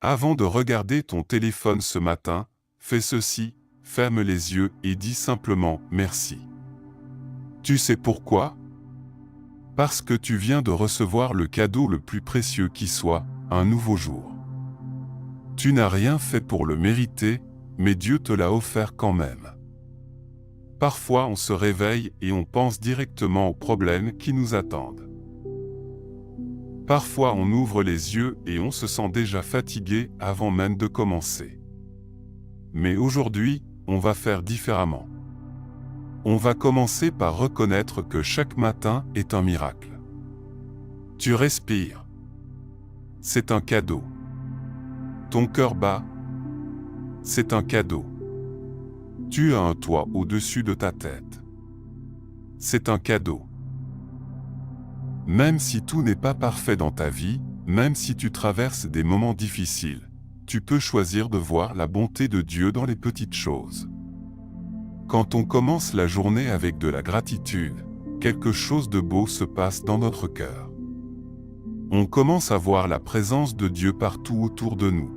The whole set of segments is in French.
Avant de regarder ton téléphone ce matin, fais ceci, ferme les yeux et dis simplement « merci ». Tu sais pourquoi? Parce que tu viens de recevoir le cadeau le plus précieux qui soit, un nouveau jour. Tu n'as rien fait pour le mériter, mais Dieu te l'a offert quand même. Parfois on se réveille et on pense directement aux problèmes qui nous attendent. Parfois on ouvre les yeux et on se sent déjà fatigué avant même de commencer. Mais aujourd'hui, on va faire différemment. On va commencer par reconnaître que chaque matin est un miracle. Tu respires. C'est un cadeau. Ton cœur bat. C'est un cadeau. Tu as un toit au-dessus de ta tête. C'est un cadeau. Même si tout n'est pas parfait dans ta vie, même si tu traverses des moments difficiles, tu peux choisir de voir la bonté de Dieu dans les petites choses. Quand on commence la journée avec de la gratitude, quelque chose de beau se passe dans notre cœur. On commence à voir la présence de Dieu partout autour de nous.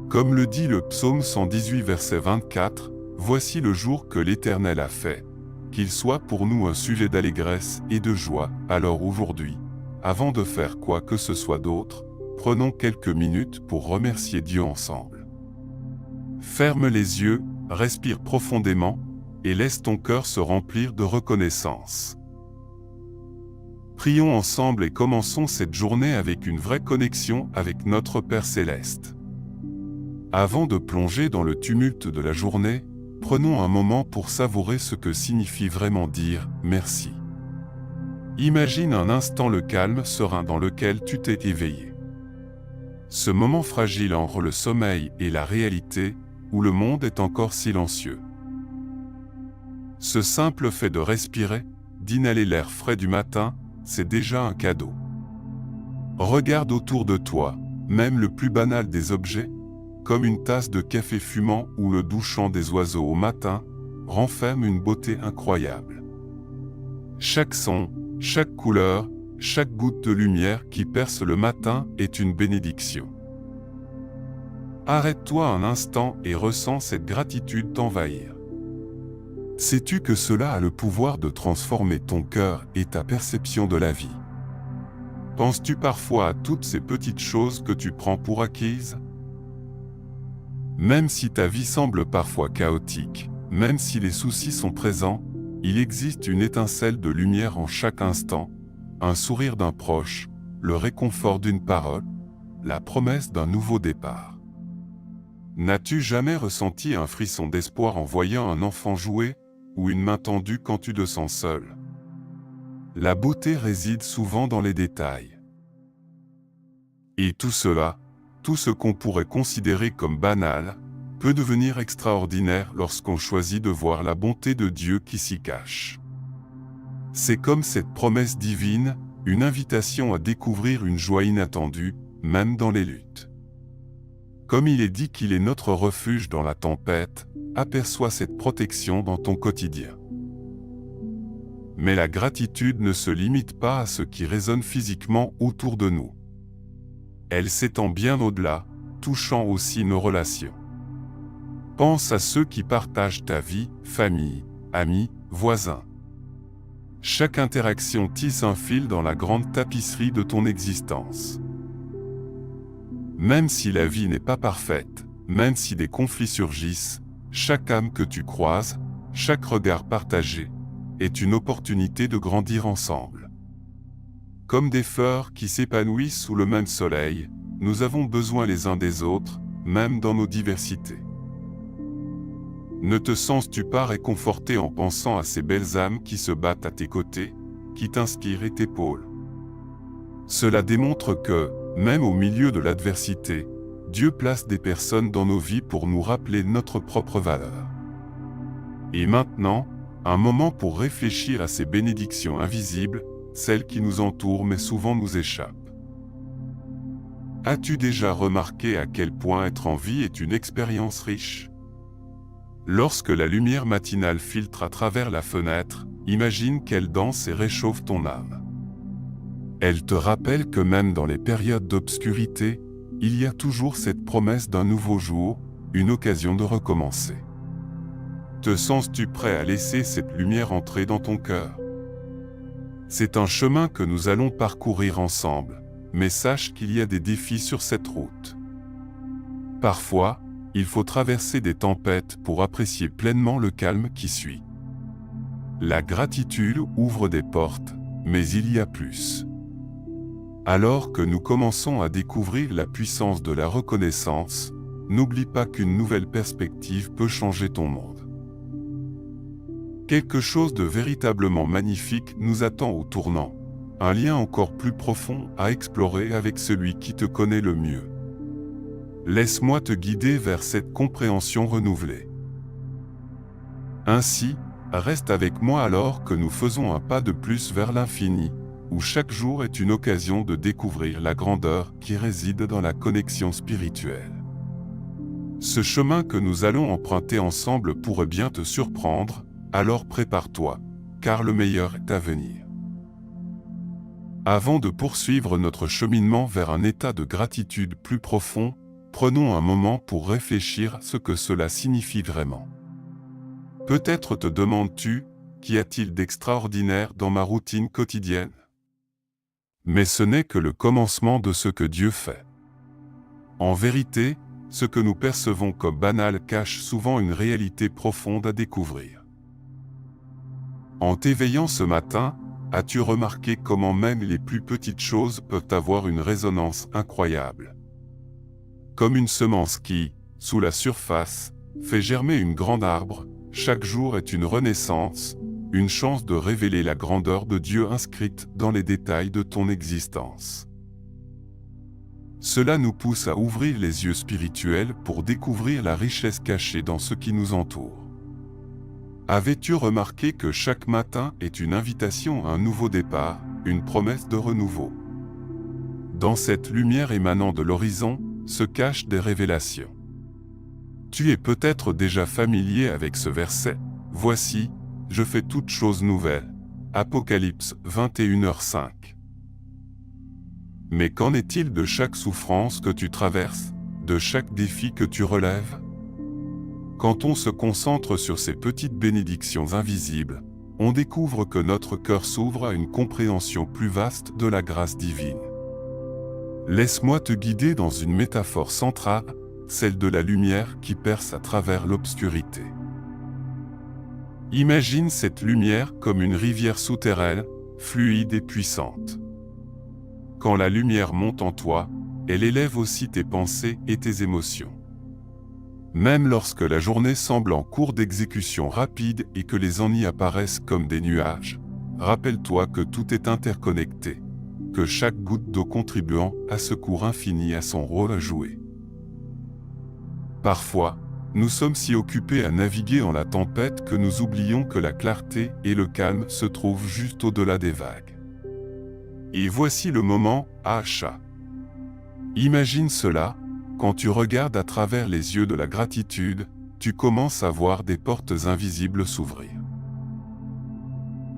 Comme le dit le psaume 118 verset 24, « Voici le jour que l'Éternel a fait, qu'il soit pour nous un sujet d'allégresse et de joie. Alors aujourd'hui, avant de faire quoi que ce soit d'autre, prenons quelques minutes pour remercier Dieu ensemble. » Ferme les yeux, respire profondément, et laisse ton cœur se remplir de reconnaissance. Prions ensemble et commençons cette journée avec une vraie connexion avec notre Père Céleste. Avant de plonger dans le tumulte de la journée, prenons un moment pour savourer ce que signifie vraiment dire « merci ». Imagine un instant le calme serein dans lequel tu t'es éveillé. Ce moment fragile entre le sommeil et la réalité, où le monde est encore silencieux. Ce simple fait de respirer, d'inhaler l'air frais du matin, c'est déjà un cadeau. Regarde autour de toi, même le plus banal des objets, comme une tasse de café fumant ou le doux chant des oiseaux au matin, renferme une beauté incroyable. Chaque son, chaque couleur, chaque goutte de lumière qui perce le matin est une bénédiction. Arrête-toi un instant et ressens cette gratitude t'envahir. Sais-tu que cela a le pouvoir de transformer ton cœur et ta perception de la vie? Penses-tu parfois à toutes ces petites choses que tu prends pour acquises? Même si ta vie semble parfois chaotique, même si les soucis sont présents, il existe une étincelle de lumière en chaque instant, un sourire d'un proche, le réconfort d'une parole, la promesse d'un nouveau départ. N'as-tu jamais ressenti un frisson d'espoir en voyant un enfant jouer, ou une main tendue quand tu te sens seul? La beauté réside souvent dans les détails. Et tout cela, tout ce qu'on pourrait considérer comme banal, peut devenir extraordinaire lorsqu'on choisit de voir la bonté de Dieu qui s'y cache. C'est comme cette promesse divine, une invitation à découvrir une joie inattendue, même dans les luttes. Comme il est dit qu'il est notre refuge dans la tempête, aperçois cette protection dans ton quotidien. Mais la gratitude ne se limite pas à ce qui résonne physiquement autour de nous. Elle s'étend bien au-delà, touchant aussi nos relations. Pense à ceux qui partagent ta vie, famille, amis, voisins. Chaque interaction tisse un fil dans la grande tapisserie de ton existence. Même si la vie n'est pas parfaite, même si des conflits surgissent, chaque âme que tu croises, chaque regard partagé, est une opportunité de grandir ensemble. Comme des fleurs qui s'épanouissent sous le même soleil, nous avons besoin les uns des autres, même dans nos diversités. Ne te sens-tu pas réconforté en pensant à ces belles âmes qui se battent à tes côtés, qui t'inspirent et t'épaulent? Cela démontre que, même au milieu de l'adversité, Dieu place des personnes dans nos vies pour nous rappeler notre propre valeur. Et maintenant, un moment pour réfléchir à ces bénédictions invisibles, celles qui nous entourent mais souvent nous échappent. As-tu déjà remarqué à quel point être en vie est une expérience riche? Lorsque la lumière matinale filtre à travers la fenêtre, imagine qu'elle danse et réchauffe ton âme. Elle te rappelle que même dans les périodes d'obscurité, il y a toujours cette promesse d'un nouveau jour, une occasion de recommencer. Te sens-tu prêt à laisser cette lumière entrer dans ton cœur? C'est un chemin que nous allons parcourir ensemble, mais sache qu'il y a des défis sur cette route. Parfois, il faut traverser des tempêtes pour apprécier pleinement le calme qui suit. La gratitude ouvre des portes, mais il y a plus. Alors que nous commençons à découvrir la puissance de la reconnaissance, n'oublie pas qu'une nouvelle perspective peut changer ton monde. Quelque chose de véritablement magnifique nous attend au tournant, un lien encore plus profond à explorer avec celui qui te connaît le mieux. Laisse-moi te guider vers cette compréhension renouvelée. Ainsi, reste avec moi alors que nous faisons un pas de plus vers l'infini, où chaque jour est une occasion de découvrir la grandeur qui réside dans la connexion spirituelle. Ce chemin que nous allons emprunter ensemble pourrait bien te surprendre, alors prépare-toi, car le meilleur est à venir. Avant de poursuivre notre cheminement vers un état de gratitude plus profond, prenons un moment pour réfléchir à ce que cela signifie vraiment. Peut-être te demandes-tu, qu'y a-t-il d'extraordinaire dans ma routine quotidienne? Mais ce n'est que le commencement de ce que Dieu fait. En vérité, ce que nous percevons comme banal cache souvent une réalité profonde à découvrir. En t'éveillant ce matin, as-tu remarqué comment même les plus petites choses peuvent avoir une résonance incroyable? Comme une semence qui, sous la surface, fait germer une grande arbre, chaque jour est une renaissance, une chance de révéler la grandeur de Dieu inscrite dans les détails de ton existence. Cela nous pousse à ouvrir les yeux spirituels pour découvrir la richesse cachée dans ce qui nous entoure. Avais-tu remarqué que chaque matin est une invitation à un nouveau départ, une promesse de renouveau? Dans cette lumière émanant de l'horizon, se cachent des révélations. Tu es peut-être déjà familier avec ce verset, « Voici, je fais toutes choses nouvelles » Apocalypse 21h5. Mais qu'en est-il de chaque souffrance que tu traverses, de chaque défi que tu relèves? Quand on se concentre sur ces petites bénédictions invisibles, on découvre que notre cœur s'ouvre à une compréhension plus vaste de la grâce divine. Laisse-moi te guider dans une métaphore centrale, celle de la lumière qui perce à travers l'obscurité. Imagine cette lumière comme une rivière souterraine, fluide et puissante. Quand la lumière monte en toi, elle élève aussi tes pensées et tes émotions. Même lorsque la journée semble en cours d'exécution rapide et que les ennuis apparaissent comme des nuages, rappelle-toi que tout est interconnecté, que chaque goutte d'eau contribuant à ce cours infini a son rôle à jouer. Parfois, nous sommes si occupés à naviguer en la tempête que nous oublions que la clarté et le calme se trouvent juste au-delà des vagues. Et voici le moment, Acha. Imagine cela, quand tu regardes à travers les yeux de la gratitude, tu commences à voir des portes invisibles s'ouvrir.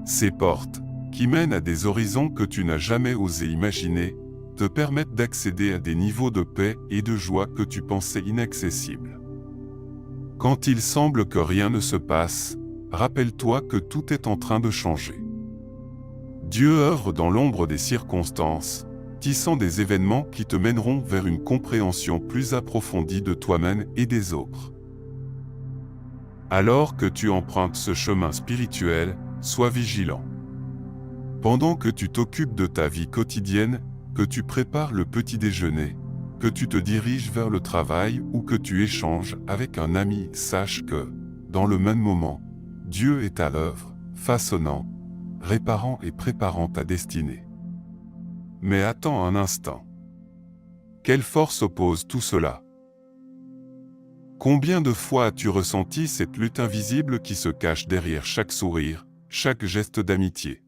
Ces portes, qui mènent à des horizons que tu n'as jamais osé imaginer, te permettent d'accéder à des niveaux de paix et de joie que tu pensais inaccessibles. Quand il semble que rien ne se passe, rappelle-toi que tout est en train de changer. Dieu œuvre dans l'ombre des circonstances, tissant des événements qui te mèneront vers une compréhension plus approfondie de toi-même et des autres. Alors que tu empruntes ce chemin spirituel, sois vigilant. Pendant que tu t'occupes de ta vie quotidienne, que tu prépares le petit déjeuner, que tu te diriges vers le travail ou que tu échanges avec un ami, sache que, dans le même moment, Dieu est à l'œuvre, façonnant, réparant et préparant ta destinée. Mais attends un instant. Quelle force oppose tout cela? Combien de fois as-tu ressenti cette lutte invisible qui se cache derrière chaque sourire, chaque geste d'amitié?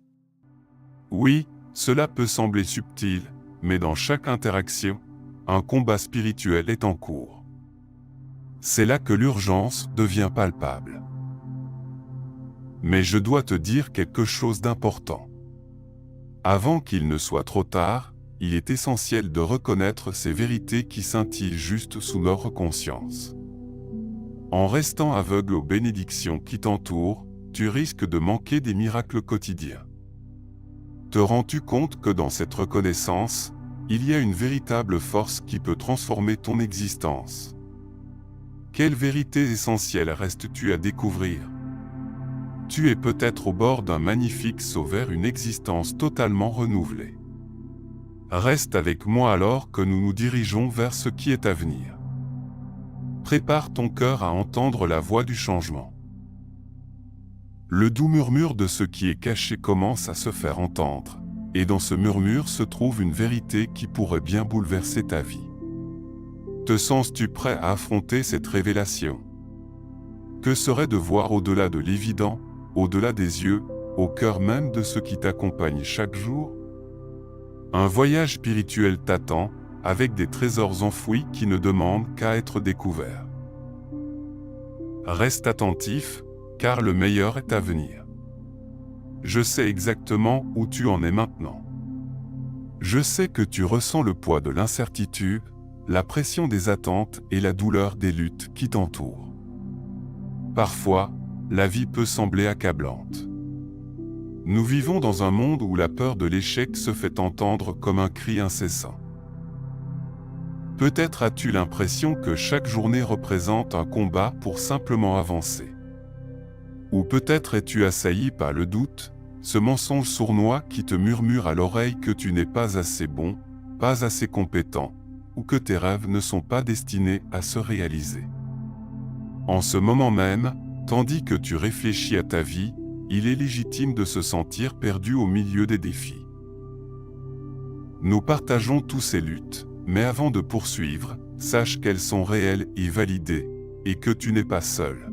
Oui, cela peut sembler subtil, mais dans chaque interaction, un combat spirituel est en cours. C'est là que l'urgence devient palpable. Mais je dois te dire quelque chose d'important. Avant qu'il ne soit trop tard, il est essentiel de reconnaître ces vérités qui scintillent juste sous notre conscience. En restant aveugle aux bénédictions qui t'entourent, tu risques de manquer des miracles quotidiens. Te rends-tu compte que dans cette reconnaissance, il y a une véritable force qui peut transformer ton existence? Quelle vérité essentielle restes-tu à découvrir? Tu es peut-être au bord d'un magnifique saut vers une existence totalement renouvelée. Reste avec moi alors que nous nous dirigeons vers ce qui est à venir. Prépare ton cœur à entendre la voix du changement. Le doux murmure de ce qui est caché commence à se faire entendre, et dans ce murmure se trouve une vérité qui pourrait bien bouleverser ta vie. Te sens-tu prêt à affronter cette révélation? Que serait de voir au-delà de l'évident, au-delà des yeux, au cœur même de ceux qui t'accompagnent chaque jour? Un voyage spirituel t'attend, avec des trésors enfouis qui ne demandent qu'à être découverts. Reste attentif, car le meilleur est à venir. Je sais exactement où tu en es maintenant. Je sais que tu ressens le poids de l'incertitude, la pression des attentes et la douleur des luttes qui t'entourent. Parfois, la vie peut sembler accablante. Nous vivons dans un monde où la peur de l'échec se fait entendre comme un cri incessant. Peut-être as-tu l'impression que chaque journée représente un combat pour simplement avancer. Ou peut-être es-tu assailli par le doute, ce mensonge sournois qui te murmure à l'oreille que tu n'es pas assez bon, pas assez compétent, ou que tes rêves ne sont pas destinés à se réaliser. En ce moment même, tandis que tu réfléchis à ta vie, il est légitime de se sentir perdu au milieu des défis. Nous partageons tous ces luttes, mais avant de poursuivre, sache qu'elles sont réelles et validées, et que tu n'es pas seul.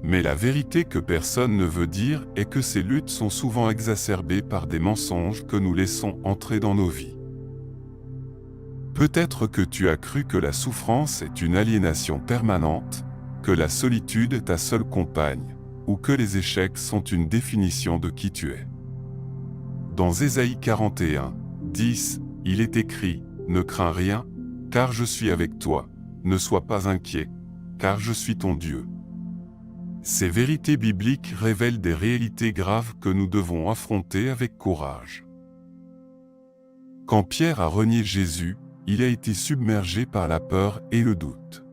Mais la vérité que personne ne veut dire est que ces luttes sont souvent exacerbées par des mensonges que nous laissons entrer dans nos vies. Peut-être que tu as cru que la souffrance est une aliénation permanente, que la solitude est ta seule compagne, ou que les échecs sont une définition de qui tu es. Dans Ésaïe 41, 10, il est écrit « Ne crains rien, car je suis avec toi, ne sois pas inquiet, car je suis ton Dieu. » Ces vérités bibliques révèlent des réalités graves que nous devons affronter avec courage. Quand Pierre a renié Jésus, il a été submergé par la peur et le doute.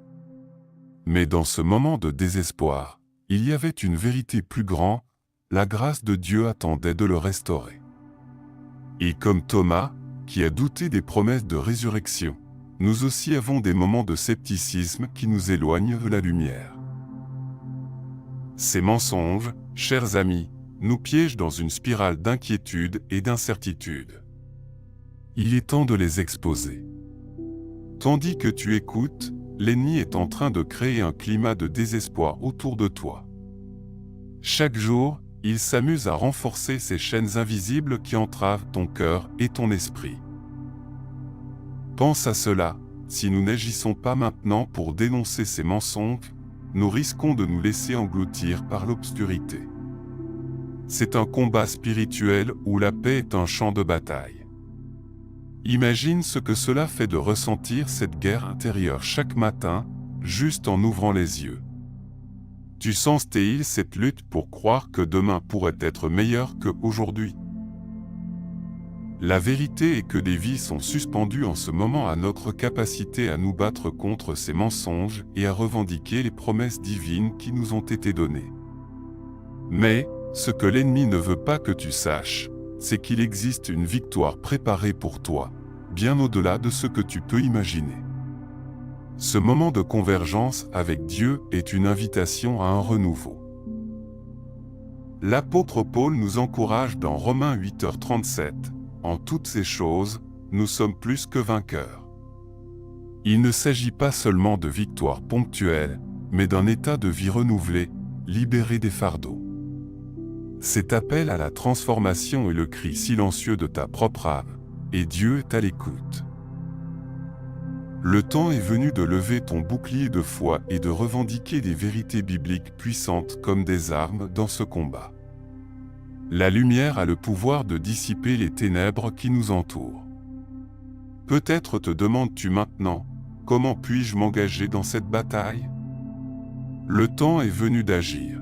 Mais dans ce moment de désespoir, il y avait une vérité plus grande, la grâce de Dieu attendait de le restaurer. Et comme Thomas, qui a douté des promesses de résurrection, nous aussi avons des moments de scepticisme qui nous éloignent de la lumière. Ces mensonges, chers amis, nous piègent dans une spirale d'inquiétude et d'incertitude. Il est temps de les exposer. Tandis que tu écoutes, l'ennemi est en train de créer un climat de désespoir autour de toi. Chaque jour, il s'amuse à renforcer ces chaînes invisibles qui entravent ton cœur et ton esprit. Pense à cela, si nous n'agissons pas maintenant pour dénoncer ces mensonges, nous risquons de nous laisser engloutir par l'obscurité. C'est un combat spirituel où la paix est un champ de bataille. Imagine ce que cela fait de ressentir cette guerre intérieure chaque matin, juste en ouvrant les yeux. Tu sens-t-il cette lutte pour croire que demain pourrait être meilleur qu'aujourd'hui? La vérité est que des vies sont suspendues en ce moment à notre capacité à nous battre contre ces mensonges et à revendiquer les promesses divines qui nous ont été données. Mais, ce que l'ennemi ne veut pas que tu saches, c'est qu'il existe une victoire préparée pour toi, bien au-delà de ce que tu peux imaginer. Ce moment de convergence avec Dieu est une invitation à un renouveau. L'apôtre Paul nous encourage dans Romains 8h37. En toutes ces choses, nous sommes plus que vainqueurs. Il ne s'agit pas seulement de victoires ponctuelles, mais d'un état de vie renouvelé, libéré des fardeaux. Cet appel à la transformation est le cri silencieux de ta propre âme, et Dieu est à l'écoute. Le temps est venu de lever ton bouclier de foi et de revendiquer des vérités bibliques puissantes comme des armes dans ce combat. La lumière a le pouvoir de dissiper les ténèbres qui nous entourent. Peut-être te demandes-tu maintenant, comment puis-je m'engager dans cette bataille? Le temps est venu d'agir.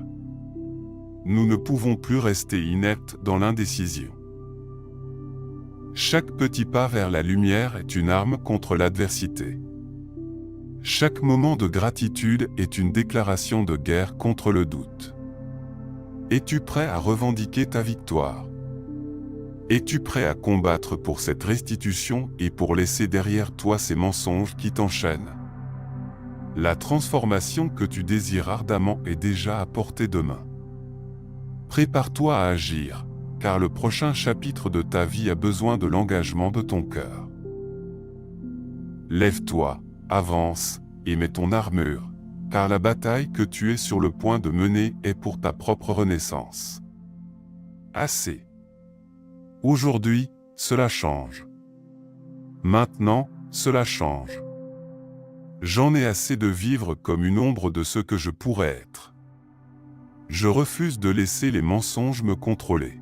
Nous ne pouvons plus rester inertes dans l'indécision. Chaque petit pas vers la lumière est une arme contre l'adversité. Chaque moment de gratitude est une déclaration de guerre contre le doute. Es-tu prêt à revendiquer ta victoire? Es-tu prêt à combattre pour cette restitution et pour laisser derrière toi ces mensonges qui t'enchaînent? La transformation que tu désires ardemment est déjà à portée de main. Prépare-toi à agir, car le prochain chapitre de ta vie a besoin de l'engagement de ton cœur. Lève-toi, avance, et mets ton armure, car la bataille que tu es sur le point de mener est pour ta propre renaissance. Assez. Aujourd'hui, cela change. Maintenant, cela change. J'en ai assez de vivre comme une ombre de ce que je pourrais être. Je refuse de laisser les mensonges me contrôler.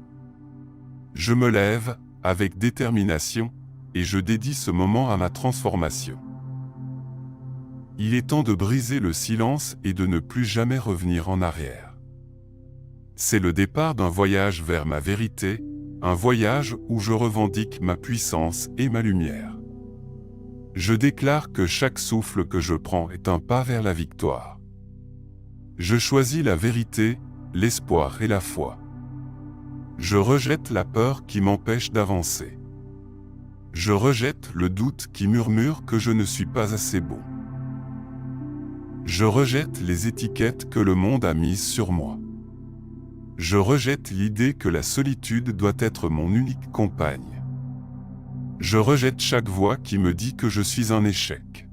Je me lève, avec détermination, et je dédie ce moment à ma transformation. Il est temps de briser le silence et de ne plus jamais revenir en arrière. C'est le départ d'un voyage vers ma vérité, un voyage où je revendique ma puissance et ma lumière. Je déclare que chaque souffle que je prends est un pas vers la victoire. Je choisis la vérité, l'espoir et la foi. Je rejette la peur qui m'empêche d'avancer. Je rejette le doute qui murmure que je ne suis pas assez bon. Je rejette les étiquettes que le monde a mises sur moi. Je rejette l'idée que la solitude doit être mon unique compagne. Je rejette chaque voix qui me dit que je suis un échec.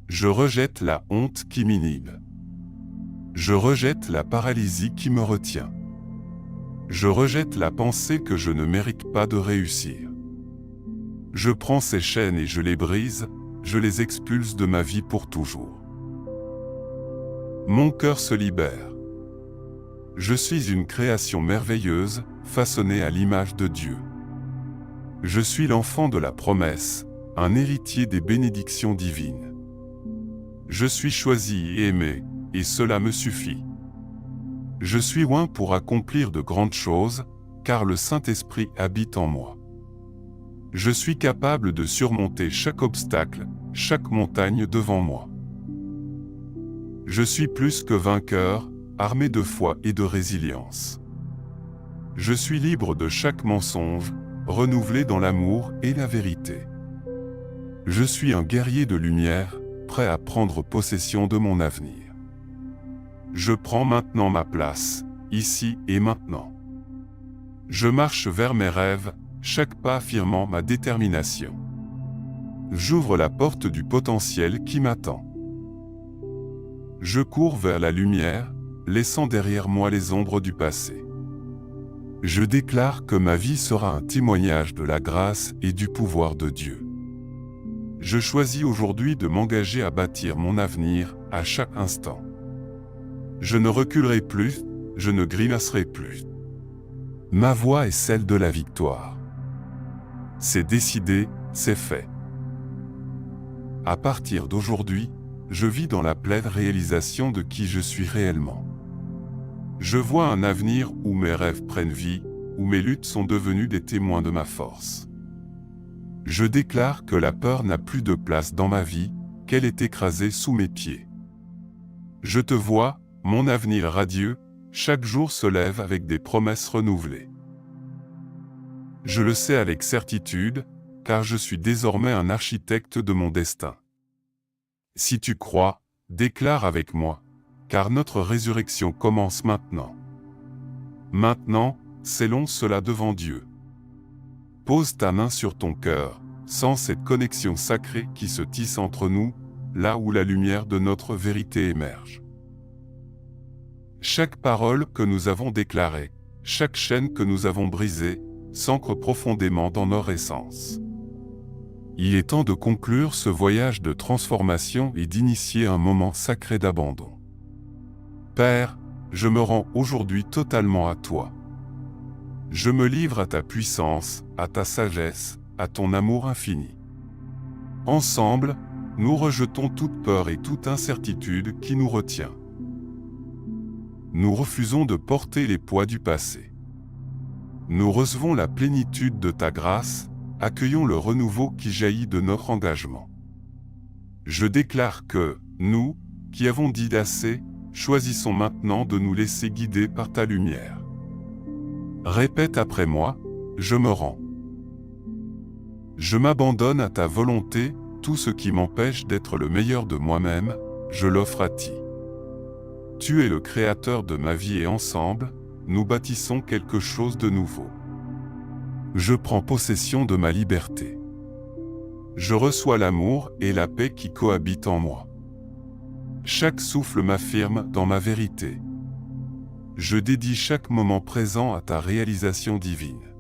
Je rejette la honte qui m'inhibe. Je rejette la paralysie qui me retient. Je rejette la pensée que je ne mérite pas de réussir. Je prends ces chaînes et je les brise, je les expulse de ma vie pour toujours. Mon cœur se libère. Je suis une création merveilleuse, façonnée à l'image de Dieu. Je suis l'enfant de la promesse, un héritier des bénédictions divines. Je suis choisi et aimé, et cela me suffit. Je suis loin pour accomplir de grandes choses, car le Saint-Esprit habite en moi. Je suis capable de surmonter chaque obstacle, chaque montagne devant moi. Je suis plus que vainqueur, armé de foi et de résilience. Je suis libre de chaque mensonge, renouvelé dans l'amour et la vérité. Je suis un guerrier de lumière, prêt à prendre possession de mon avenir. Je prends maintenant ma place, ici et maintenant. Je marche vers mes rêves, chaque pas affirmant ma détermination. J'ouvre la porte du potentiel qui m'attend. Je cours vers la lumière, laissant derrière moi les ombres du passé. Je déclare que ma vie sera un témoignage de la grâce et du pouvoir de Dieu. Je choisis aujourd'hui de m'engager à bâtir mon avenir à chaque instant. Je ne reculerai plus, je ne grimacerai plus. Ma voix est celle de la victoire. C'est décidé, c'est fait. À partir d'aujourd'hui, je vis dans la pleine réalisation de qui je suis réellement. Je vois un avenir où mes rêves prennent vie, où mes luttes sont devenues des témoins de ma force. Je déclare que la peur n'a plus de place dans ma vie, qu'elle est écrasée sous mes pieds. Je te vois, mon avenir radieux, chaque jour se lève avec des promesses renouvelées. Je le sais avec certitude, car je suis désormais un architecte de mon destin. Si tu crois, déclare avec moi, car notre résurrection commence maintenant. Maintenant, scellons cela devant Dieu. Pose ta main sur ton cœur, sens cette connexion sacrée qui se tisse entre nous, là où la lumière de notre vérité émerge. Chaque parole que nous avons déclarée, chaque chaîne que nous avons brisée, s'ancre profondément dans notre essence. Il est temps de conclure ce voyage de transformation et d'initier un moment sacré d'abandon. Père, je me rends aujourd'hui totalement à toi. Je me livre à ta puissance, à ta sagesse, à ton amour infini. Ensemble, nous rejetons toute peur et toute incertitude qui nous retient. Nous refusons de porter les poids du passé. Nous recevons la plénitude de ta grâce, accueillons le renouveau qui jaillit de notre engagement. Je déclare que, nous, qui avons dit assez, choisissons maintenant de nous laisser guider par ta lumière. Répète après moi, je me rends. Je m'abandonne à ta volonté, tout ce qui m'empêche d'être le meilleur de moi-même, je l'offre à ti. Tu es le créateur de ma vie et ensemble, nous bâtissons quelque chose de nouveau. Je prends possession de ma liberté. Je reçois l'amour et la paix qui cohabitent en moi. Chaque souffle m'affirme dans ma vérité. Je dédie chaque moment présent à ta réalisation divine.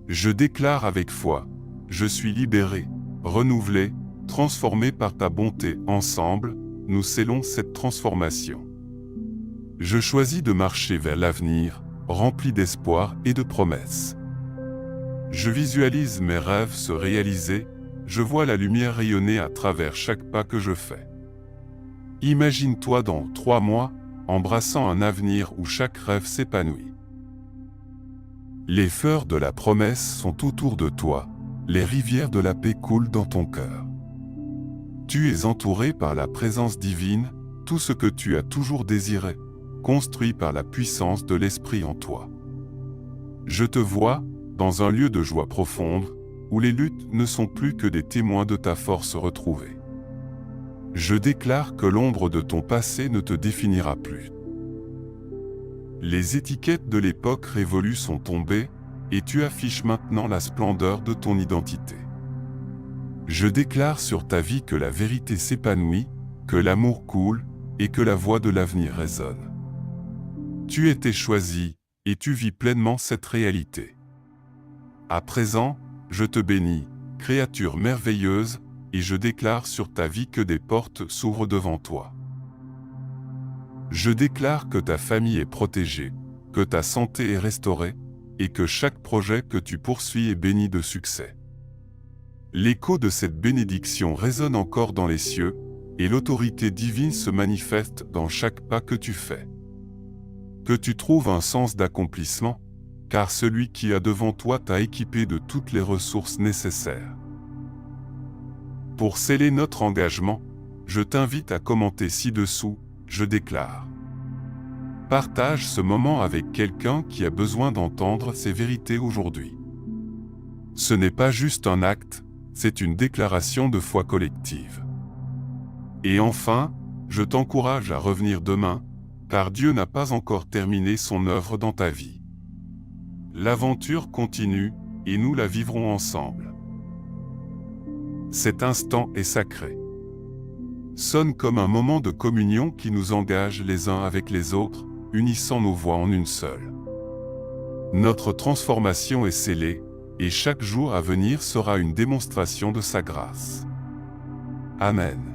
Je déclare avec foi, je suis libéré, renouvelé, transformé par ta bonté. Ensemble, nous scellons cette transformation. Je choisis de marcher vers l'avenir, rempli d'espoir et de promesses. Je visualise mes rêves se réaliser, je vois la lumière rayonner à travers chaque pas que je fais. Imagine-toi dans 3 mois, embrassant un avenir où chaque rêve s'épanouit. Les fleurs de la promesse sont autour de toi, les rivières de la paix coulent dans ton cœur. Tu es entouré par la présence divine, tout ce que tu as toujours désiré, construit par la puissance de l'Esprit en toi. Je te vois, dans un lieu de joie profonde, où les luttes ne sont plus que des témoins de ta force retrouvée. Je déclare que l'ombre de ton passé ne te définira plus. Les étiquettes de l'époque révolue sont tombées, et tu affiches maintenant la splendeur de ton identité. Je déclare sur ta vie que la vérité s'épanouit, que l'amour coule, et que la voix de l'avenir résonne. Tu étais choisi, et tu vis pleinement cette réalité. À présent, je te bénis, créature merveilleuse, et je déclare sur ta vie que des portes s'ouvrent devant toi. Je déclare que ta famille est protégée, que ta santé est restaurée, et que chaque projet que tu poursuis est béni de succès. L'écho de cette bénédiction résonne encore dans les cieux, et l'autorité divine se manifeste dans chaque pas que tu fais. Que tu trouves un sens d'accomplissement, car celui qui a devant toi t'a équipé de toutes les ressources nécessaires. Pour sceller notre engagement, je t'invite à commenter ci-dessous, je déclare. Partage ce moment avec quelqu'un qui a besoin d'entendre ces vérités aujourd'hui. Ce n'est pas juste un acte, c'est une déclaration de foi collective. Et enfin, je t'encourage à revenir demain, car Dieu n'a pas encore terminé son œuvre dans ta vie. L'aventure continue, et nous la vivrons ensemble. Cet instant est sacré. Sonne comme un moment de communion qui nous engage les uns avec les autres, unissant nos voix en une seule. Notre transformation est scellée, et chaque jour à venir sera une démonstration de sa grâce. Amen.